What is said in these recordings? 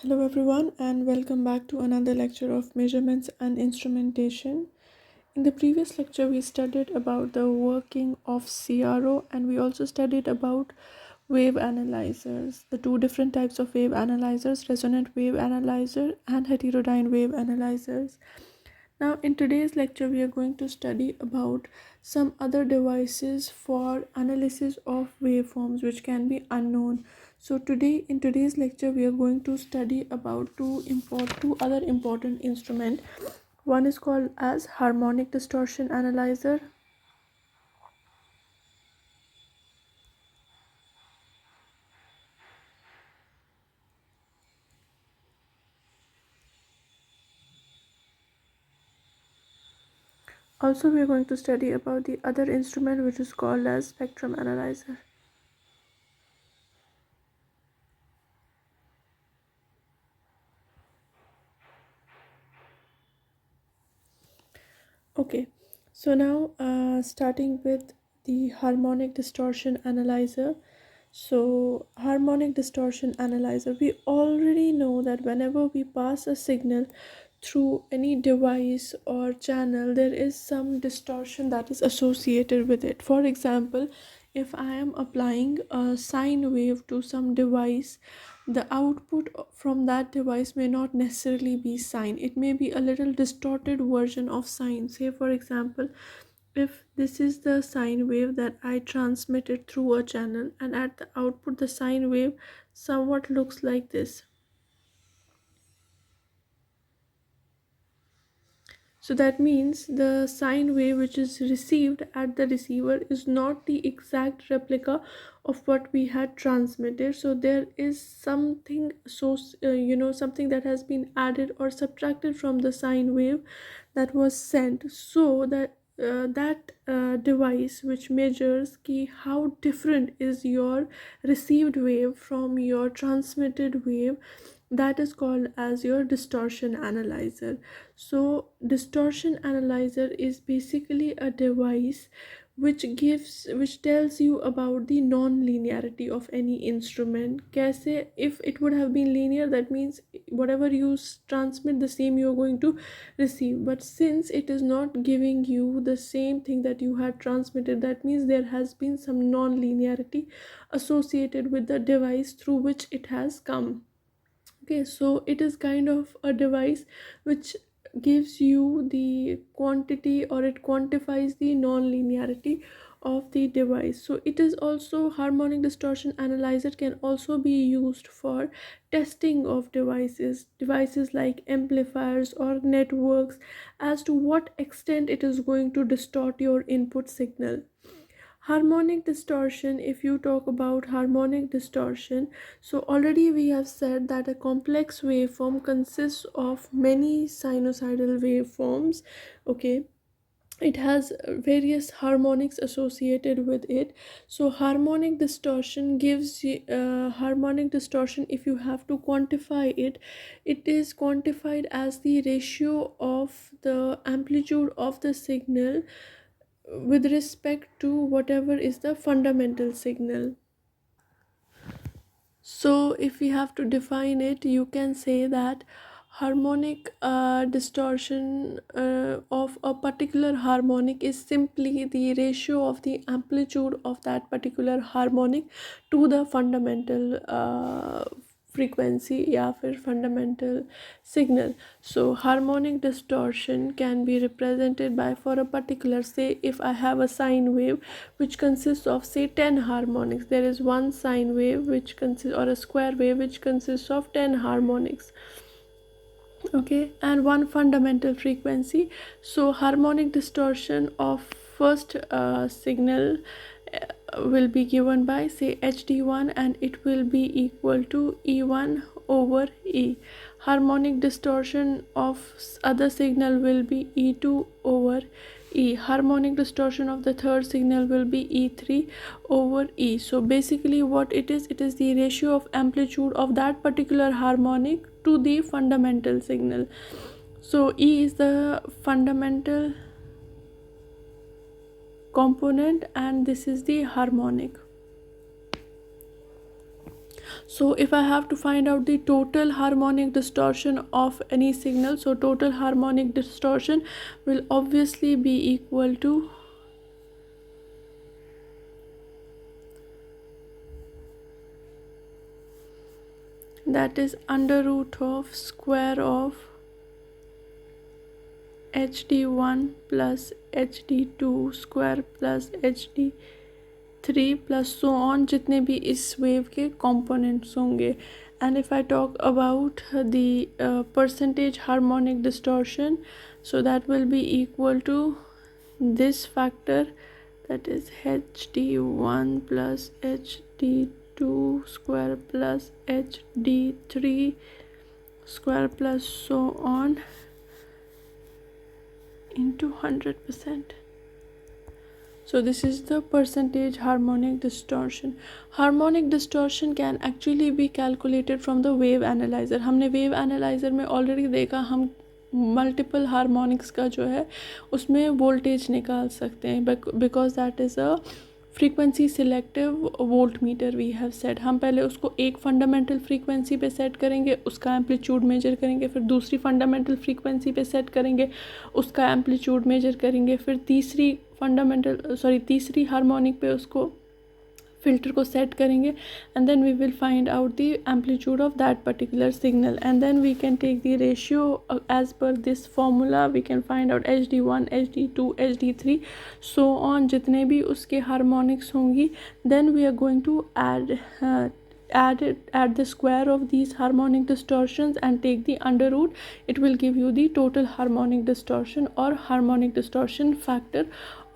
Hello everyone and welcome back to another lecture of measurements and instrumentation. In the previous lecture we studied about the working of CRO and we also studied about wave analyzers, the two different types of wave analyzers, resonant wave analyzer and heterodyne wave analyzers. Now in today's lecture we are going to study about some other devices for analysis of waveforms which can be unknown. So in today's lecture we are going to study about two other important instruments. One is called as harmonic distortion analyzer. Also we are going to study about the other instrument which is called as spectrum analyzer. Okay, so now starting with the harmonic distortion analyzer. So harmonic distortion analyzer, we already know that whenever we pass a signal through any device or channel, there is some distortion that is associated with it. For example, if I am applying a sine wave to some device, the output from that device may not necessarily be sine. It may be a little distorted version of sine. Say for example, if this is the sine wave that I transmitted through a channel, and at the output the sine wave somewhat looks like this. So that means the sine wave which is received at the receiver is not the exact replica of what we had transmitted. So there is something something that has been added or subtracted from the sine wave that was sent, so that device which measures how different is your received wave from your transmitted wave, that is called as your distortion analyzer. So distortion analyzer is basically a device which tells you about the non-linearity of any instrument. Kaise, if it would have been linear, that means whatever you transmit, the same you are going to receive. But since it is not giving you the same thing that you had transmitted, that means there has been some non-linearity associated with the device through which it has come. Okay, so it is kind of a device which gives you the quantity, or it quantifies the non-linearity of the device. So it is also, harmonic distortion analyzer can also be used for testing of devices like amplifiers or networks, as to what extent it is going to distort your input signal. Harmonic distortion, if you talk about harmonic distortion, so already we have said that a complex waveform consists of many sinusoidal waveforms. Okay, it has various harmonics associated with it. So harmonic distortion gives harmonic distortion, if you have to quantify it, it is quantified as the ratio of the amplitude of the signal with respect to whatever is the fundamental signal. So if we have to define it, you can say that harmonic distortion of a particular harmonic is simply the ratio of the amplitude of that particular harmonic to the fundamental frequency या फिर fundamental signal. So harmonic distortion can be represented by, for a particular, say if I have a sine wave which consists of say 10 harmonics, there is one sine wave which consists, or a square wave which consists of 10 harmonics. Okay, and one fundamental frequency. So harmonic distortion of first signal will be given by say hd1, and it will be equal to e1 over e. Harmonic distortion of other signal will be e2 over e. Harmonic distortion of the third signal will be e3 over e. So basically what it is the ratio of amplitude of that particular harmonic to the fundamental signal. So e is the fundamental component and this is the harmonic. So if I have to find out the total harmonic distortion of any signal, so total harmonic distortion will obviously be equal to that is under root of square of hd1 plus hd2 square plus hd3 plus so on जितने भी इस wave के components होंगे. And if I talk about the percentage harmonic distortion, so that will be equal to this factor, that is hd1 plus hd2 square plus hd3 square plus so on into 100%. So this is the percentage harmonic distortion. Harmonic distortion can actually be calculated from the wave analyzer. हमने wave analyzer में already देखा हम multiple harmonics का जो है उसमें voltage निकाल सकते हैं because that is a frequency selective voltmeter we have said. हम पहले उसको एक fundamental frequency पे set करेंगे, उसका amplitude measure करेंगे, फिर दूसरी fundamental frequency पे set करेंगे, उसका amplitude measure करेंगे, फिर तीसरी हार्मोनिक पे उसको फिल्टर को सेट करेंगे, and then we will find out the amplitude of that particular signal, and then we can take the ratio as per this formula. We can find out hd1 hd2 hd3 so on, जितने भी उसके harmonics होंगी. Then we are going to add the square of these harmonic distortions and take the under root. It will give you the total harmonic distortion or harmonic distortion factor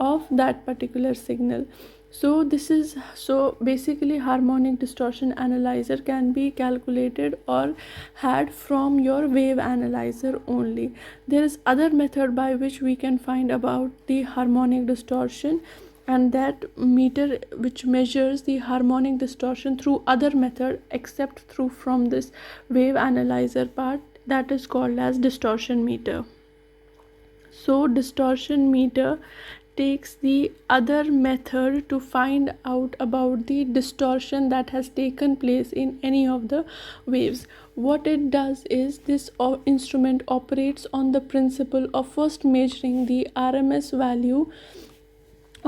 of that particular signal. So basically harmonic distortion analyzer can be calculated or had from your wave analyzer only. There is other method by which we can find about the harmonic distortion, and that meter which measures the harmonic distortion through other method except through from this wave analyzer part, that is called as distortion meter. So distortion meter takes the other method to find out about the distortion that has taken place in any of the waves. What it does is this instrument operates on the principle of first measuring the RMS value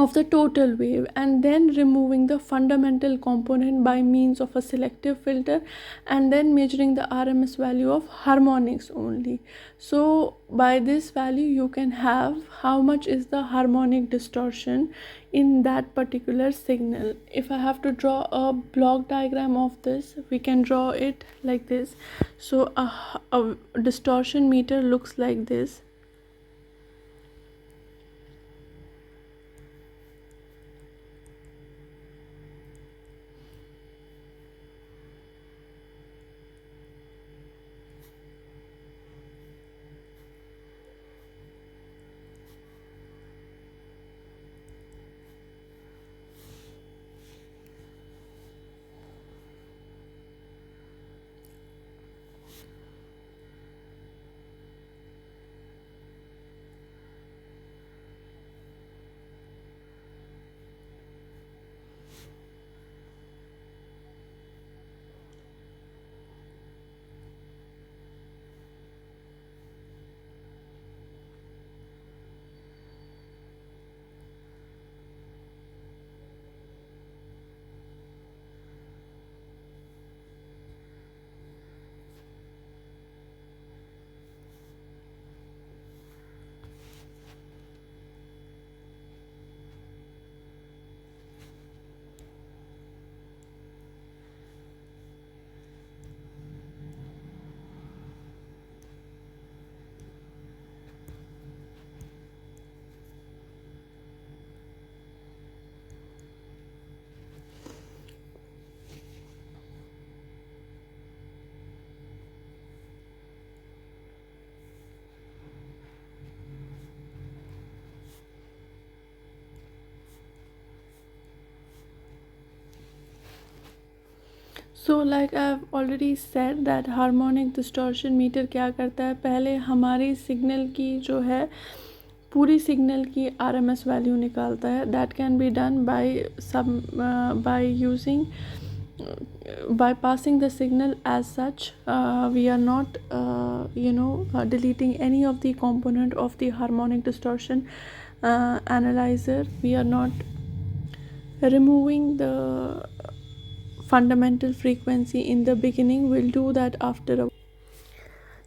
of the total wave and then removing the fundamental component by means of a selective filter, and then measuring the RMS value of harmonics only. So by this value you can have how much is the harmonic distortion in that particular signal. If I have to draw a block diagram of this, we can draw it like this. So a distortion meter looks like this. So like I've already said that harmonic distortion meter क्या करता है, पहले हमारी signal की जो है पूरी signal की RMS वैल्यू निकालता है. That can be done by using bypassing the signal as such. We are not deleting any of the component of the harmonic distortion analyzer. We are not removing the fundamental frequency in the beginning. We'll do that after a.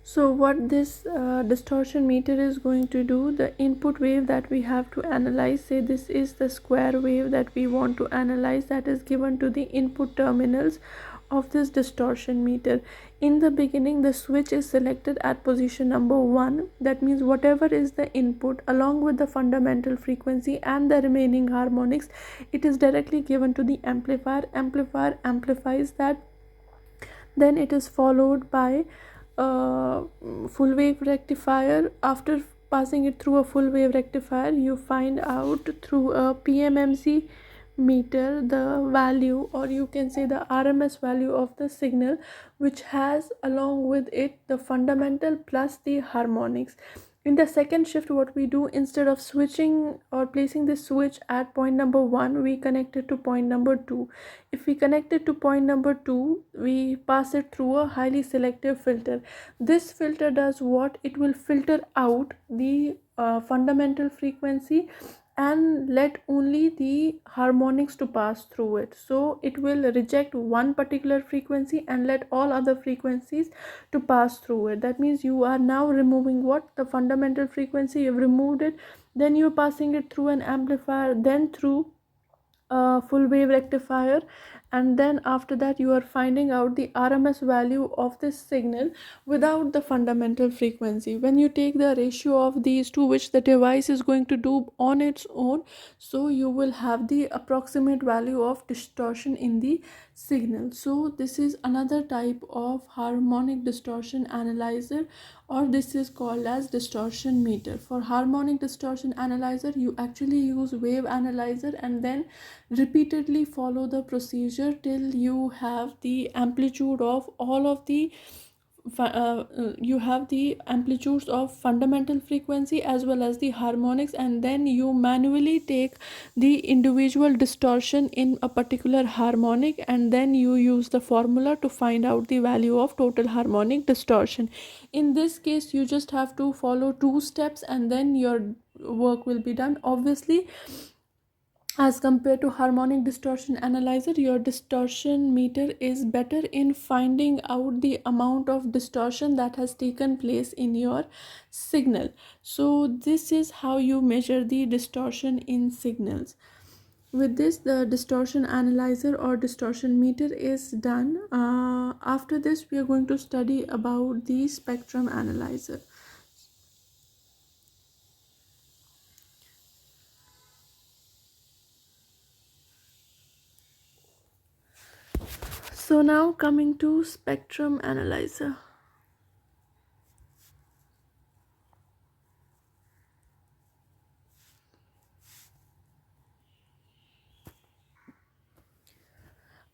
So what this distortion meter is going to do, the input wave that we have to analyze, say this is the square wave that we want to analyze, that is given to the input terminals of this distortion meter. In the beginning, the switch is selected at position number 1. That means whatever is the input along with the fundamental frequency and the remaining harmonics, it is directly given to the amplifier. Amplifier amplifies that. Then it is followed by full wave rectifier. After passing it through a full wave rectifier, you find out through a PMMC meter the value, or you can say the RMS value of the signal, which has along with it the fundamental plus the harmonics. In the second shift, what we do, instead of switching or placing the switch at point number 1, we connect it to point number 2. If we connect it to point number 2, we pass it through a highly selective filter. This filter does what? It will filter out the fundamental frequency and let only the harmonics to pass through it. So it will reject one particular frequency and let all other frequencies to pass through it. That means you are now removing what? The fundamental frequency. You've removed it, then you're passing it through an amplifier, then through a full wave rectifier, and then after that you are finding out the RMS value of this signal without the fundamental frequency. When you take the ratio of these two, which the device is going to do on its own, so you will have the approximate value of distortion in the signal. So this is another type of harmonic distortion analyzer, or this is called as distortion meter. For harmonic distortion analyzer, you actually use wave analyzer and then repeatedly follow the procedure till you have the amplitude of all of the you have the amplitudes of fundamental frequency as well as the harmonics, and then you manually take the individual distortion in a particular harmonic, and then you use the formula to find out the value of total harmonic distortion. In this case, you just have to follow 2 steps and then your work will be done. Obviously, as compared to harmonic distortion analyzer, your distortion meter is better in finding out the amount of distortion that has taken place in your signal. So this is how you measure the distortion in signals. With this, the distortion analyzer or distortion meter is done. After this, we are going to study about the spectrum analyzer. So now coming to spectrum analyzer.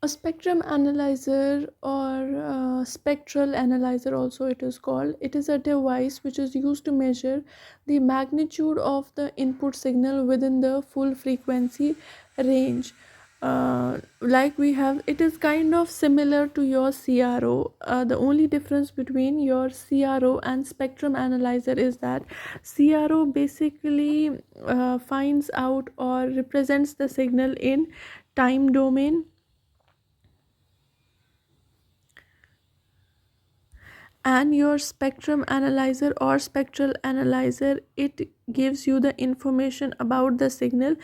A spectrum analyzer, or spectral analyzer also it is called, it is a device which is used to measure the magnitude of the input signal within the full frequency range. Like we have, it is kind of similar to your CRO. The only difference between your CRO and spectrum analyzer is that CRO basically finds out or represents the signal in time domain, and your spectrum analyzer or spectral analyzer, it gives you the information about the signal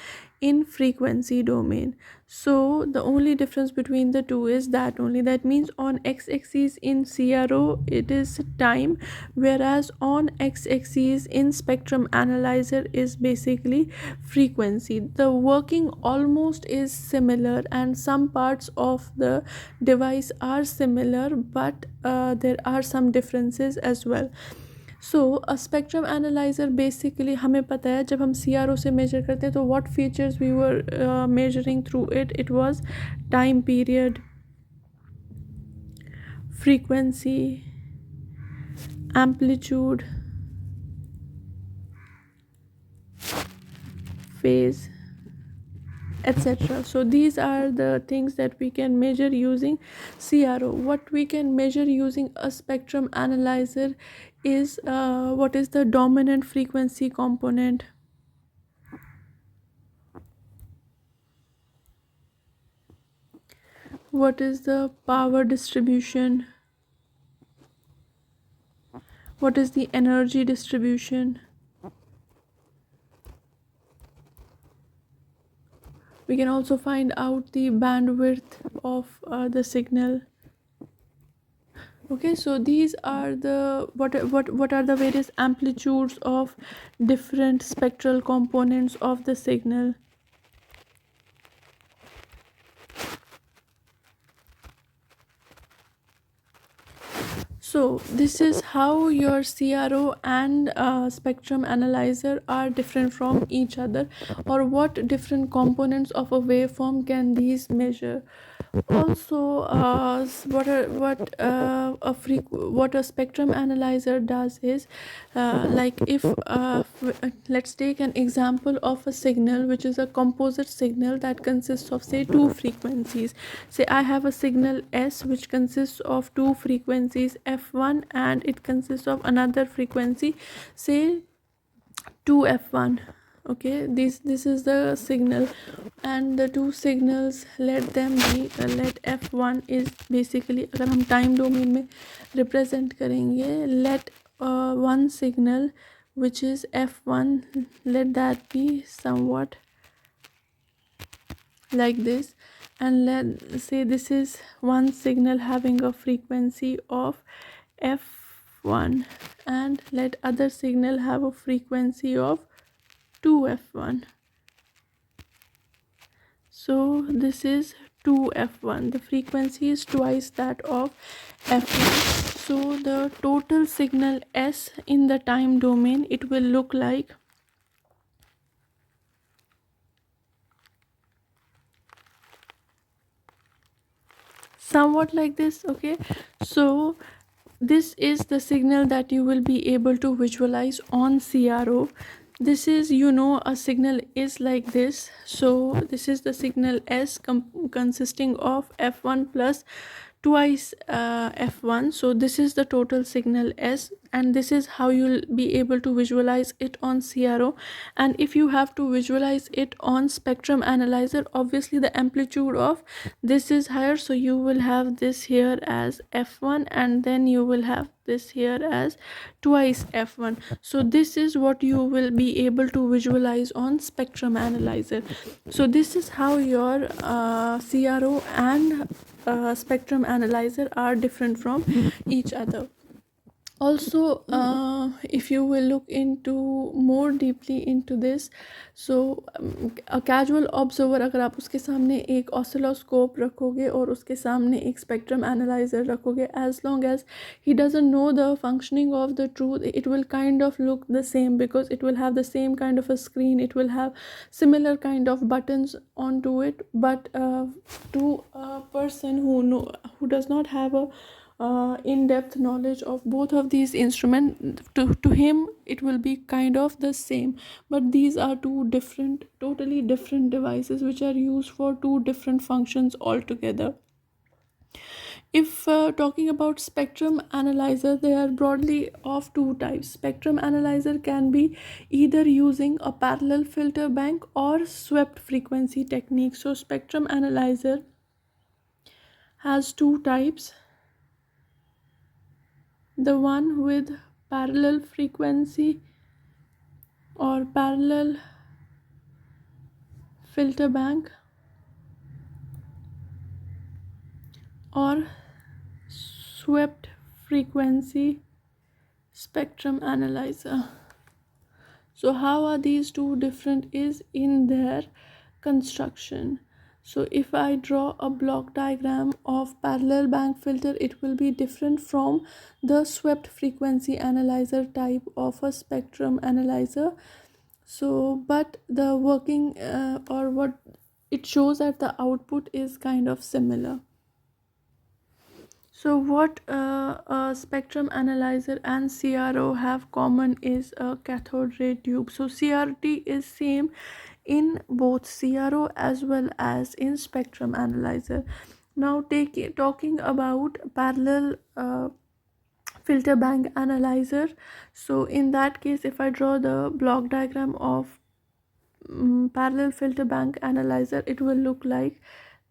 in frequency domain. So the only difference between the two is that only. That means on x-axis in CRO it is time, whereas on x-axis in spectrum analyzer is basically frequency. The working almost is similar and some parts of the device are similar, but there are some differences as well. So a spectrum analyser basically हमें पता है जब हम CRO से major करते हैं तो what features we were measuring through it, it was time period, frequency, amplitude, phase, etc. So these are the things that we can measure using CRO. What we can measure using a spectrum analyzer is what is the dominant frequency component, what is the power distribution, what is the energy distribution. We can also find out the bandwidth of the signal. Okay, so these are the what are the various amplitudes of different spectral components of the signal. So this is how your CRO and spectrum analyzer are different from each other, or what different components of a waveform can these measure. Also, what a spectrum analyzer does is, like if let's take an example of a signal which is a composite signal that consists of say two frequencies. Say I have a signal S which consists of two frequencies f1, and it consists of another frequency, say 2f1. Okay, this is the signal, and the two signals, let them be let f1 is basically, अगर हम time domain में represent करेंगे, let one signal which is f1, let that be somewhat like this, and let's say this is one signal having a frequency of f1, and let other signal have a frequency of 2f1. So this is 2f1, the frequency is twice that of f1. So the total signal S in the time domain, it will look like somewhat like this. Okay, so this is the signal that you will be able to visualize on CRO. This is, a signal is like this. So this is the signal S consisting of f1 plus twice f1. So this is the total signal S, and this is how you'll be able to visualize it on CRO. And if you have to visualize it on spectrum analyzer, obviously the amplitude of this is higher, so you will have this here as f1, and then you will have this here as twice f1. So this is what you will be able to visualize on spectrum analyzer. So this is how your CRO and spectrum analyzer are different from each other. Also, if you will look into more deeply into this, so a casual observer, अगर आप उसके सामने एक oscilloscope रखोगे और उसके सामने एक spectrum analyzer रखोगे, as long as he doesn't know the functioning of the truth, it will kind of look the same, because it will have the same kind of a screen, it will have similar kind of buttons onto it. But to a person who does not have a in-depth knowledge of both of these instruments, to him it will be kind of the same. But these are totally different devices which are used for two different functions altogether. If talking about spectrum analyzer, they are broadly of two types. Spectrum analyzer can be either using a parallel filter bank or swept frequency technique. So spectrum analyzer has two types: the one with parallel frequency or parallel filter bank, or swept frequency spectrum analyzer. So how are these two different is in their construction. So if I draw a block diagram of parallel bank filter, it will be different from the swept frequency analyzer type of a spectrum analyzer. So but the working or what it shows that the output is kind of similar. So what a spectrum analyzer and CRO have common is a cathode ray tube. So CRT is same in both CRO as well as in spectrum analyzer. Now talking about parallel filter bank analyzer. So in that case, if I draw the block diagram of parallel filter bank analyzer, it will look like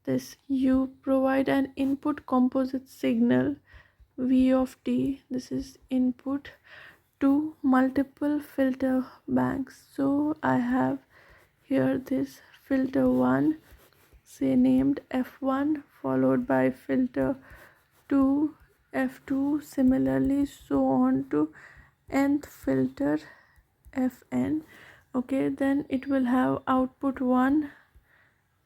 this. You provide an input composite signal V of t, this is input, to multiple filter banks. So I have here this filter 1, say named F1, followed by filter 2, F2, similarly so on to nth filter Fn. Okay, then it will have output 1,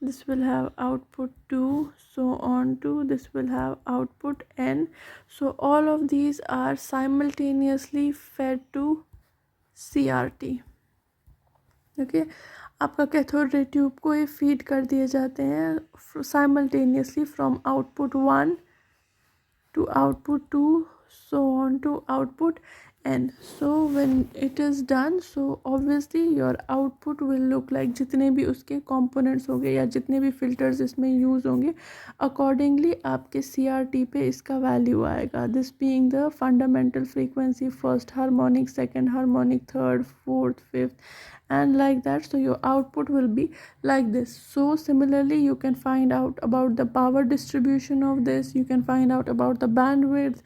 this will have output 2, so on to this will have output n. So all of these are simultaneously fed to CRT. Okay आपका cathode ray tube को ये feed कर दिए जाते हैं simultaneously from output 1 to output 2, so on to output n. So when it is done, so obviously your output will look like जितने भी उसके components होंगे या जितने भी filters इसमें use होंगे accordingly आपके CRT पे इसका value आएगा. This being the fundamental frequency, first harmonic, second harmonic, third, fourth, fifth, and like that. So your output will be like this. So similarly you can find out about the power distribution of this, you can find out about the bandwidth,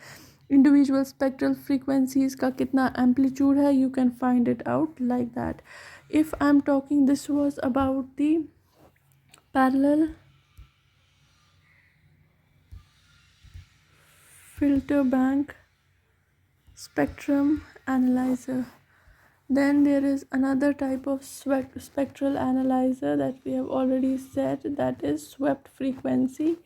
individual spectral frequencies का कितना amplitude है, you can find it out like that. If I'm talking, this was about the parallel filter bank spectrum analyzer. Then there is another type of spectral analyzer that we have already said, that is swept frequency.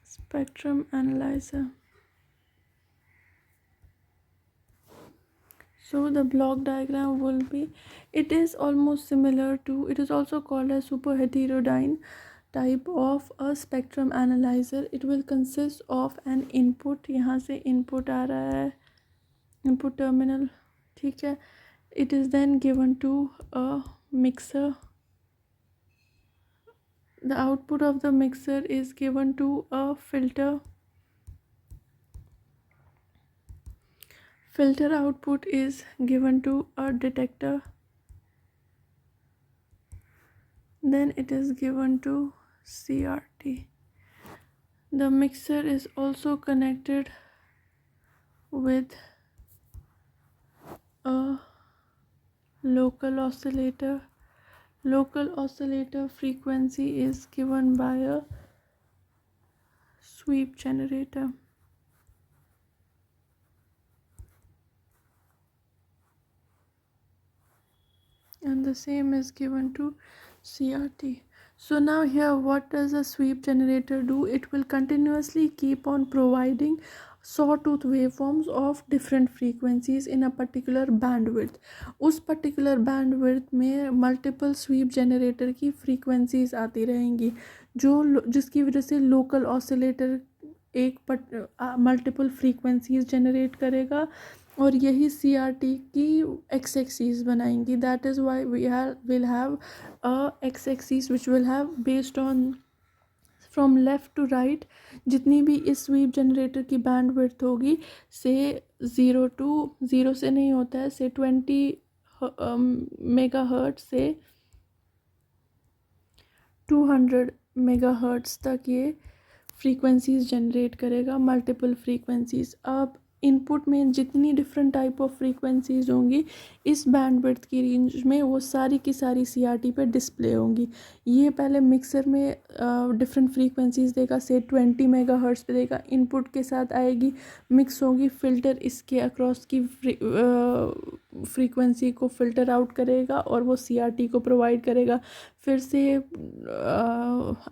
Spectrum analyzer. So the block diagram will be, it is almost similar to, it is also called a super heterodyne type of a spectrum analyzer. It will consist of an input, यहाँ से input आ रहा है, input terminal, ठीक है. It is then given to a mixer. The output of the mixer is given to a filter. Filter output is given to a detector. Then it is given to CRT. The mixer is also connected with a local oscillator. Local oscillator frequency is given by a sweep generator. And the same is given to CRT. So now here, what does a sweep generator do? It will continuously keep on providing sawtooth waveforms of different frequencies in a particular bandwidth. उस particular bandwidth में multiple sweep generator की frequencies आती रहेंगी, जिसकी वजह से local oscillator एक multiple frequencies generate करेगा और यही CRT की x axis बनाएंगी. That is why we'll have a x axis which will have based on from left to right जितनी भी इस स्वीप जनरेटर की बैंडविड्थ होगी, से 0 से नहीं होता है, से 20 मेगाहर्ट्ज से 200 मेगाहर्ट्ज तक ये फ्रीक्वेंसीज जनरेट करेगा, मल्टीपल फ्रीक्वेंसीज. अब इनपुट में जितनी डिफरेंट टाइप ऑफ फ्रीक्वेंसीज होंगी इस बैंडविड्थ की रेंज में, वो सारी की सारी CRT पे डिस्प्ले होंगी. ये पहले मिक्सर में डिफरेंट फ्रीक्वेंसीज देगा, से 20 मेगाहर्ट्ज पे देगा, इनपुट के साथ आएगी, मिक्स होगी, फिल्टर इसके अक्रॉस की फ्रीक्वेंसी को फ़िल्टर आउट करेगा और वो CRT को प्रोवाइड करेगा. फिर से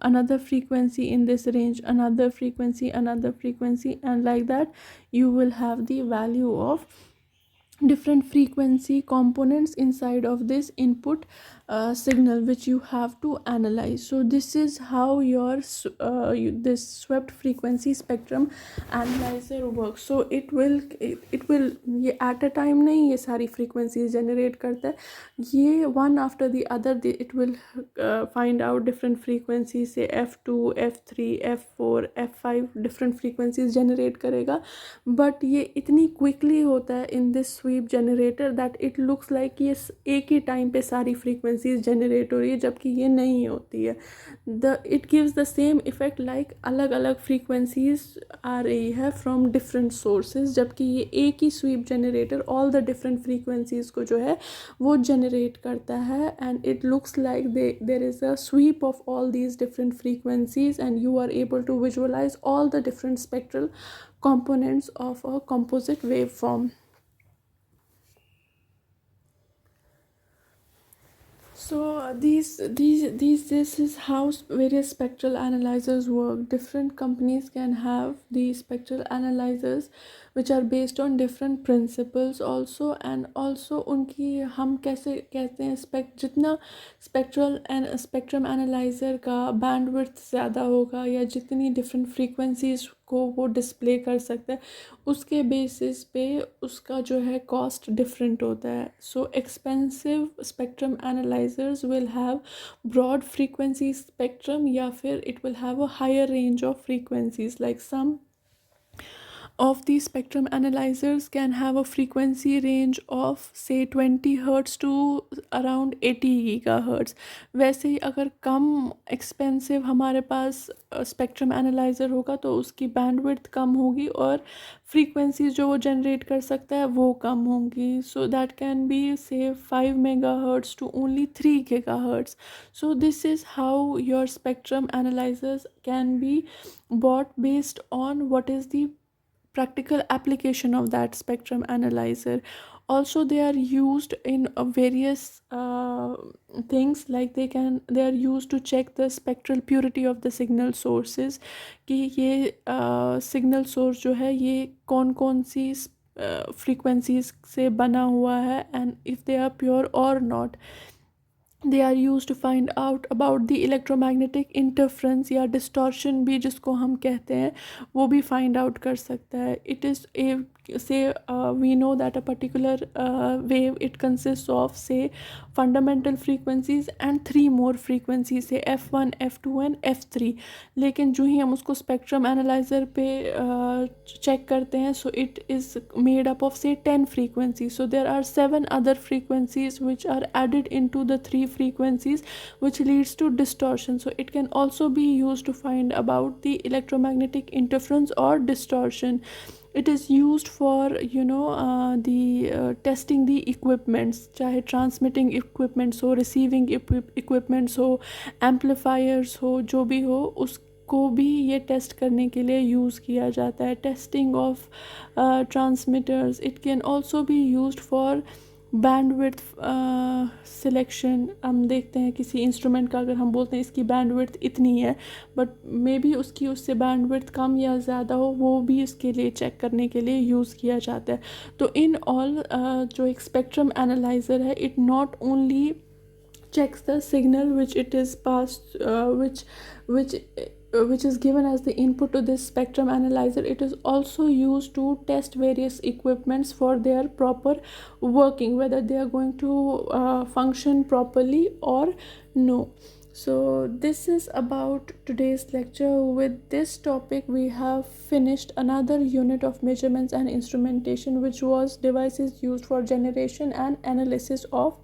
another frequency in this range, another frequency, and like that you will have the value of different frequency components inside of this input signal which you have to analyze. So this is how your this swept frequency spectrum analyzer works. So it will ये at a time नहीं ये सारी frequencies generate करता है, ये one after the other it will find out different frequencies, say f2 f3 f4 f5 different frequencies generate करेगा. But ये इतनी quickly होता है in this sweep generator that it looks like ये एक ही time पे सारी frequencies generate हो रही है, जबकि ये नहीं होती है. It gives the same effect like अलग अलग frequencies आ रही है from different sources, जबकि ये एक ही sweep generator all the different frequencies को जो है वो generate करता है. And it looks like there is a sweep of all these different frequencies, and you are able to visualize all the different spectral components of a composite waveform. So this is how various spectral analyzers work. Different companies can have these spectral analyzers which are based on different principles also, and also उनकी हम कैसे कहते हैं जितना spectral and spectrum analyzer का bandwidth ज़्यादा होगा या जितनी different frequencies को वो डिस्प्ले कर सकता है, उसके बेसिस पे उसका जो है कॉस्ट डिफरेंट होता है. So expensive spectrum analysers will have broad frequency spectrum, या फिर it will have a higher range of frequencies. Like some of these spectrum analyzers can have a frequency range of say 20 hertz to around 80 gigahertz. वैसे ही अगर कम expensive हमारे पास spectrum analyser होगा तो उसकी bandwidth कम होगी और फ्रीक्वेंसीज जो वो जनरेट कर सकता है वो कम होंगी. सो दैट कैन बी से 5 megahertz to only 3 gigahertz. So this is how your spectrum analyzers can be bought based on what is the practical application of that spectrum analyzer. Also they are used in various things, like they are used to check the spectral purity of the signal sources, कि ये signal source जो है ये कौन कौन सी frequencies से बना हुआ है, and if they are pure or not. They are used to find out about the electromagnetic interference या distortion भी जिसको हम कहते हैं वो भी find out कर सकता है. It is we know that a particular wave, it consists of say fundamental frequencies and 3 more frequencies, say f1 f2 and f3. लेकिन जो ही हम उसको spectrum analyzer पे check करते हैं, so it is made up of say 10 frequencies. So there are 7 other frequencies which are added into the 3 frequencies, which leads to distortion. So it can also be used to find about the electromagnetic interference or distortion. It is used for the testing the equipments, चाहे transmitting equipments हो, receiving equipments हो, amplifiers हो, जो भी हो उसको भी ये टेस्ट करने के लिए यूज़ किया जाता है. Testing of transmitters. It can also be used for bandwidth selection. हम देखते हैं किसी इंस्ट्रूमेंट का, अगर हम बोलते हैं इसकी बैंडविड्थ इतनी है बट मे बी उसकी उससे बैंडविड्थ कम या ज़्यादा हो, वो भी इसके लिए चेक करने के लिए यूज़ किया जाता है. तो इन ऑल जो एक स्पेक्ट्रम एनालाइज़र है, it not only checks the signal which it is passed which is given as the input to this spectrum analyzer. It is also used to test various equipments for their proper working, whether they are going to function properly or no. So this is about today's lecture. With this topic we have finished another unit of measurements and instrumentation, which was devices used for generation and analysis of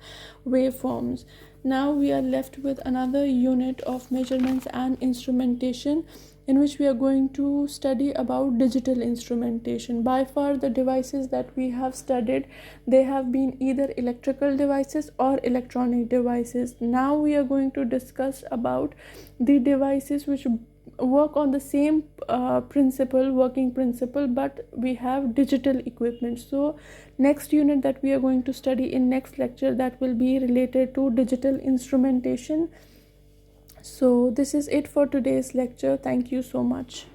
waveforms. Now we are left with another unit of measurements and instrumentation, in which we are going to study about digital instrumentation. By far the devices that we have studied, they have been either electrical devices or electronic devices. Now we are going to discuss about the devices which work on the same working principle, but we have digital equipment. So next unit that we are going to study in next lecture, that will be related to digital instrumentation. So this is it for today's lecture. Thank you so much.